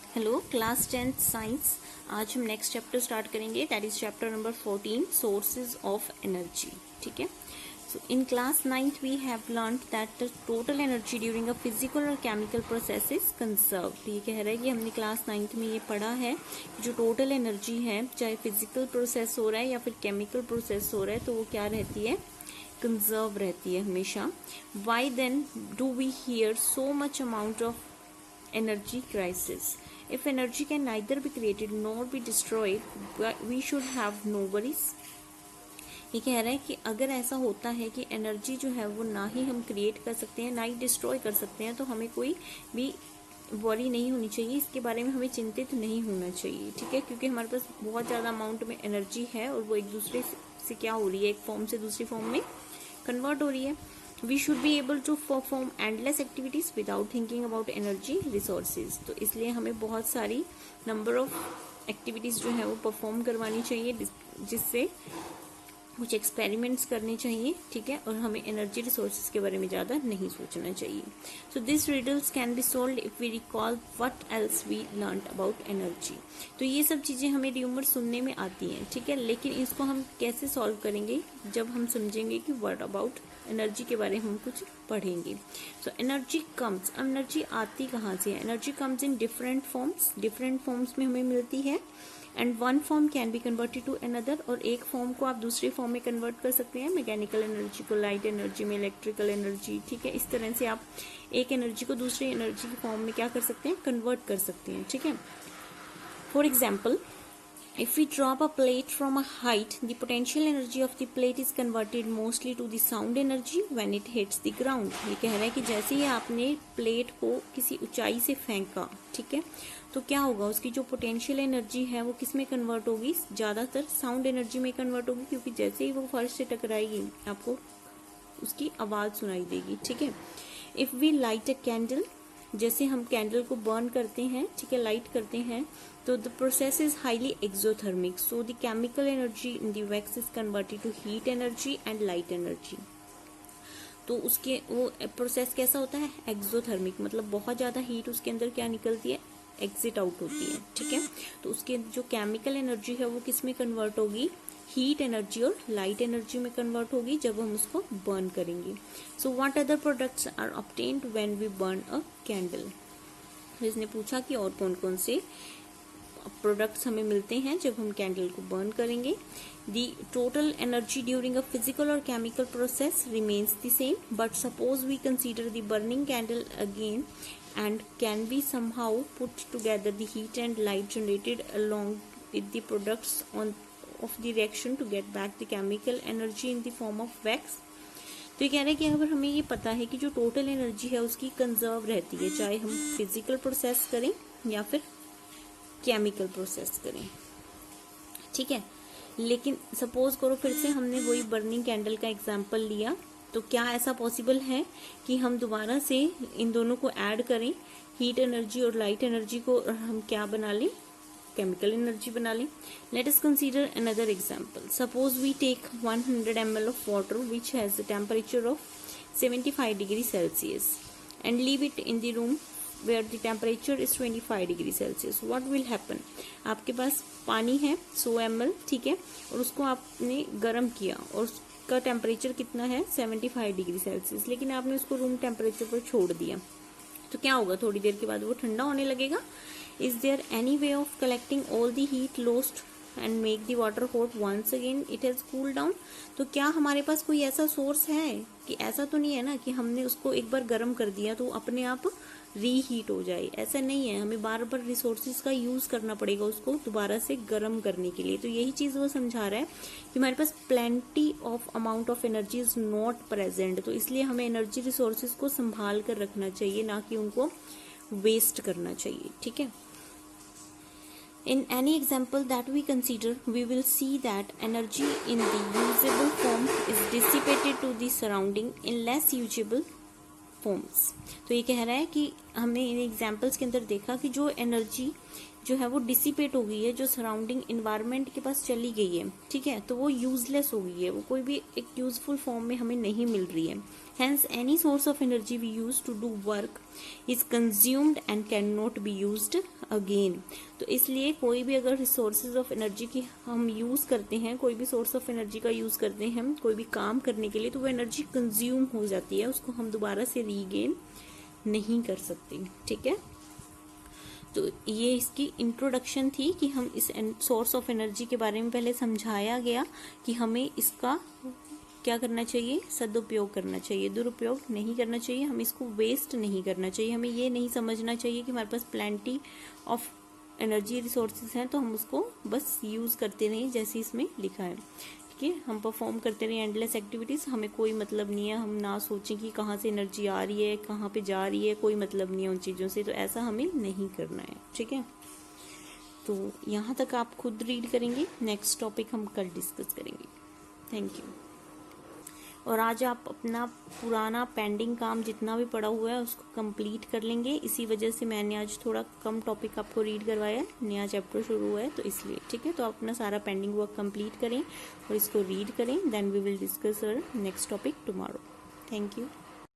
Hello class 10th science. आज हम next chapter start करेंगे, that is chapter number 14 sources of energy. ठीक है, so in class 9th we have learned that the total energy during a physical और chemical process is conserved. ये कह रहा है कि हमने क्लास 9th में ये पढ़ा है कि जो टोटल एनर्जी है, चाहे फिजिकल प्रोसेस हो रहा है या फिर केमिकल प्रोसेस हो रहा है, तो वो क्या रहती है, कंजर्व रहती है हमेशा। Why then do we hear so much amount of energy crisis? If energy can neither be created nor be destroyed, we should have no worries. ये कह रहा है कि अगर ऐसा होता है कि एनर्जी जो है वो ना ही हम क्रिएट कर सकते हैं ना ही डिस्ट्रॉय कर सकते हैं, तो हमें कोई भी वरी नहीं होनी चाहिए, इसके बारे में हमें चिंतित नहीं होना चाहिए। ठीक है, क्योंकि हमारे पास बहुत ज़्यादा अमाउंट में एनर्जी है और वो एक दूसरे से क्या हो रही है, एक फॉर्म से दूसरी फॉर्म में कन्वर्ट हो रही है। We should be able to perform endless activities without thinking about energy resources. तो इसलिए हमें बहुत सारी नंबर ऑफ एक्टिविटीज़ जो है वो परफॉर्म करवानी चाहिए, जिससे कुछ एक्सपेरिमेंट्स करने चाहिए। ठीक है, और हमें एनर्जी रिसोर्सेज के बारे में ज़्यादा नहीं सोचना चाहिए। So this riddles can be solved if we recall what else we learn about energy. तो ये सब चीज़ें हमें र्यूमर सुनने में आती हैं, ठीक है, लेकिन इसको हम कैसे सॉल्व करेंगे, जब हम समझेंगे कि व्हाट अबाउट एनर्जी के बारे में हम कुछ पढ़ेंगे। सो एनर्जी कम्स, एनर्जी आती कहाँ से है? Energy comes in different forms, different forms में हमें मिलती है। And one form can be converted to another, और एक फॉर्म को आप दूसरी फॉर्म में कन्वर्ट कर सकते हैं। मैकेनिकल एनर्जी को लाइट एनर्जी में, इलेक्ट्रिकल एनर्जी। ठीक है, इस तरह से आप एक एनर्जी को दूसरी एनर्जी की फॉर्म में क्या कर सकते हैं, कन्वर्ट कर सकते हैं। ठीक है, for example, if we drop a plate from a height, the potential energy of the plate is converted mostly to the sound energy when it hits the ground. ये कह रहा है कि जैसे ही आपने प्लेट को किसी ऊंचाई से फेंका, ठीक है, तो क्या होगा, उसकी जो पोटेंशियल एनर्जी है वो किस में कन्वर्ट होगी, ज़्यादातर साउंड एनर्जी में कन्वर्ट होगी, क्योंकि जैसे ही वो फर्श से टकराएगी आपको उसकी आवाज़ सुनाई देगी। ठीक है, if we light a candle, जैसे हम कैंडल को बर्न करते हैं, ठीक है, लाइट करते हैं, तो the process is highly exothermic, so the chemical energy in the wax is converted to heat energy and light energy. तो उसके वो प्रोसेस कैसा होता है, एक्सोथर्मिक, मतलब बहुत ज़्यादा हीट उसके अंदर क्या निकलती है, एग्जिट आउट होती है। ठीक है, तो उसके जो केमिकल एनर्जी है वो किस में कन्वर्ट होगी, हीट एनर्जी और लाइट एनर्जी में कन्वर्ट होगी जब हम उसको बर्न करेंगे। So what other products are obtained when we burn a candle. इसने पूछा कि और कौन कौन से प्रोडक्ट्स हमें मिलते हैं जब हम कैंडल को बर्न करेंगे। The total energy during a physical और chemical process remains the same, but suppose we consider the burning candle again and can we somehow put together the heat and light generated along with the products of the reaction to get back the chemical energy in the form of wax. तो ये कह रहे हैं कि अगर हमें ये पता है कि जो टोटल एनर्जी है उसकी कंजर्व रहती है, चाहे हम फिजिकल प्रोसेस करें या फिर केमिकल प्रोसेस करें। ठीक है, लेकिन सपोज करो फिर से हमने वही बर्निंग कैंडल का एग्जाम्पल लिया, तो क्या ऐसा पॉसिबल है कि हम दोबारा से इन दोनों को ऐड करें, हीट एनर्जी और लाइट एनर्जी को, और हम क्या बना लें, केमिकल एनर्जी बना लें। Let us consider another example. Suppose we take 100 ml of water which has a temperature of 75 degree Celsius and leave it in the room where the temperature is 25 degree Celsius. What will happen, आपके पास पानी है 100 ml, ठीक है, और उसको आपने गर्म किया और का टेम्परेचर कितना है, 75 डिग्री सेल्सियस, लेकिन आपने उसको रूम टेम्परेचर पर छोड़ दिया, तो क्या होगा, थोड़ी देर के बाद वो ठंडा होने लगेगा। Is there any way of collecting all the heat lost and make the water hot once again it has cool down. तो क्या हमारे पास कोई ऐसा सोर्स है कि, ऐसा तो नहीं है ना कि हमने उसको एक बार गर्म कर दिया तो अपने आप रीहीट हो जाए, ऐसा नहीं है, हमें बार बार रिसोर्सेज का यूज करना पड़ेगा उसको दोबारा से गर्म करने के लिए। तो यही चीज वो समझा रहा है कि हमारे पास plenty of amount of energy is not present, तो इसलिए हमें एनर्जी रिसोर्सेज को संभाल कर रखना चाहिए, ना कि उनको वेस्ट करना चाहिए। ठीक है, in any example that we consider, we will see that energy in the usable form is dissipated to the surrounding in less usable forms. तो ये कह रहा है कि हमने इन एग्जाम्पल्स के अंदर देखा कि जो एनर्जी जो है वो डिसिपेट हो गई है, जो सराउंडिंग इन्वायरमेंट के पास चली गई है, ठीक है, तो वो यूजलेस हो गई है, वो कोई भी एक यूजफुल फॉर्म में हमें नहीं मिल रही है. Hence any source of energy we use to do work is consumed and can not be used again. तो इसलिए कोई भी अगर रिसोर्सेज ऑफ एनर्जी की हम यूज करते हैं, कोई भी सोर्स ऑफ एनर्जी का यूज करते हैं कोई भी काम करने के लिए, तो वो एनर्जी कंज्यूम हो जाती है, उसको हम दोबारा से रीगेन नहीं कर सकते. ठीक है, तो ये इसकी इंट्रोडक्शन थी कि हम इस सोर्स ऑफ एनर्जी के बारे में पहले समझाया गया कि हमें इसका क्या करना चाहिए, सदुपयोग करना चाहिए, दुरुपयोग नहीं करना चाहिए, हम इसको वेस्ट नहीं करना चाहिए. हमें ये नहीं समझना चाहिए कि हमारे पास प्लेंटी ऑफ एनर्जी रिसोर्सेज हैं तो हम उसको बस यूज करते रहें जैसे इसमें लिखा है. ठीक है, हम परफॉर्म करते रहे एंडलेस एक्टिविटीज, हमें कोई मतलब नहीं है, हम ना सोचें कि कहाँ से एनर्जी आ रही है, कहाँ पे जा रही है, कोई मतलब नहीं है उन चीज़ों से, तो ऐसा हमें नहीं करना है. ठीक है, तो यहाँ तक आप खुद रीड करेंगे, नेक्स्ट टॉपिक हम कल डिस्कस करेंगे. Thank you. और आज आप अपना पुराना पेंडिंग काम जितना भी पड़ा हुआ है उसको कंप्लीट कर लेंगे. इसी वजह से मैंने आज थोड़ा कम टॉपिक आपको रीड करवाया, नया चैप्टर शुरू हुआ है तो इसलिए. ठीक है, तो आप अपना सारा पेंडिंग वर्क कंप्लीट करें और इसको रीड करें. Then we will discuss our next topic tomorrow. Thank you.